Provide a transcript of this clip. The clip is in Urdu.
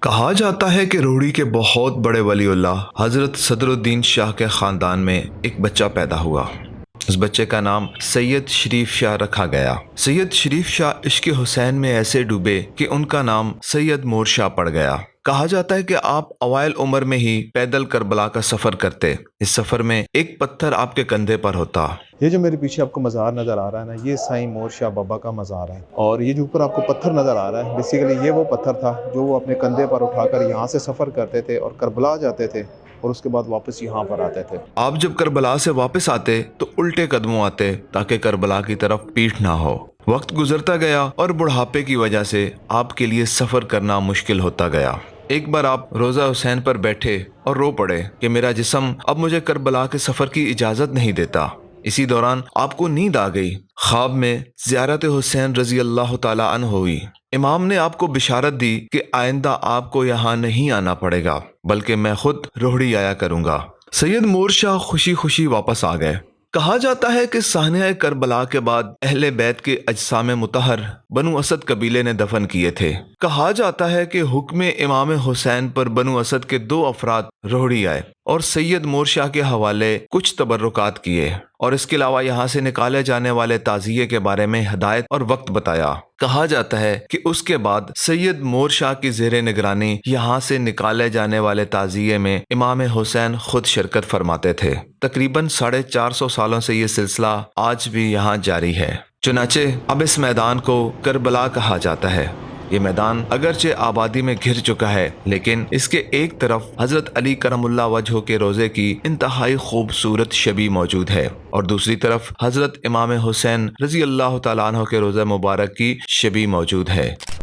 کہا جاتا ہے کہ روڑی کے بہت بڑے ولی اللہ حضرت صدر الدین شاہ کے خاندان میں ایک بچہ پیدا ہوا۔ اس بچے کا نام سید شریف شاہ رکھا گیا۔ سید شریف شاہ عشق حسین میں ایسے ڈوبے کہ ان کا نام سید مور شاہ پڑ گیا۔ کہا جاتا ہے کہ آپ اوائل عمر میں ہی پیدل کربلا کا سفر کرتے۔ اس سفر میں ایک پتھر آپ کے کندھے پر ہوتا۔ یہ جو میرے پیچھے آپ کو مزار نظر آ رہا ہے نا، یہ سائیں مور شاہ بابا کا مزار ہے، اور یہ جو اوپر آپ کو پتھر نظر آ رہا ہے بیسیکلی یہ وہ پتھر تھا جو وہ اپنے کندھے پر اٹھا کر یہاں سے سفر کرتے تھے اور کربلا جاتے تھے اور اس کے بعد واپس یہاں پر آتے تھے۔ آپ جب کربلا سے واپس آتے تو الٹے قدموں آتے تاکہ کربلا کی طرف پیٹھ نہ ہو۔ وقت گزرتا گیا اور بڑھاپے کی وجہ سے آپ کے لیے سفر کرنا مشکل ہوتا گیا۔ ایک بار آپ روضہ حسین پر بیٹھے اور رو پڑے کہ میرا جسم اب مجھے کربلا کے سفر کی اجازت نہیں دیتا۔ اسی دوران آپ کو نیند آ گئی۔ خواب میں زیارت حسین رضی اللہ تعالی عنہ ہوئی۔ امام نے آپ کو بشارت دی کہ آئندہ آپ کو یہاں نہیں آنا پڑے گا بلکہ میں خود روہڑی آیا کروں گا۔ سید مور شاہ خوشی خوشی واپس آ گئے۔ کہا جاتا ہے کہ سانحہ کربلا کے بعد اہل بیت کے اجسام مطہر بنو اسد قبیلے نے دفن کیے تھے۔ کہا جاتا ہے کہ حکم امام حسین پر بنو اسد کے 2 افراد روہڑی آئے اور سید مور شاہ کے حوالے کچھ تبرکات کیے اور اس کے علاوہ یہاں سے نکالے جانے والے تعزیے کے بارے میں ہدایت اور وقت بتایا۔ کہا جاتا ہے کہ اس کے بعد سید مور شاہ کی زیر نگرانی یہاں سے نکالے جانے والے تعزیے میں امام حسین خود شرکت فرماتے تھے۔ تقریباً 450 سالوں سے یہ سلسلہ آج بھی یہاں جاری ہے۔ چنانچہ اب اس میدان کو کربلا کہا جاتا ہے۔ یہ میدان اگرچہ آبادی میں گھر چکا ہے لیکن اس کے ایک طرف حضرت علی کرم اللہ وجہہ کے روضے کی انتہائی خوبصورت شبیہ موجود ہے اور دوسری طرف حضرت امام حسین رضی اللہ تعالیٰ عنہ کے روضہ مبارک کی شبیہ موجود ہے۔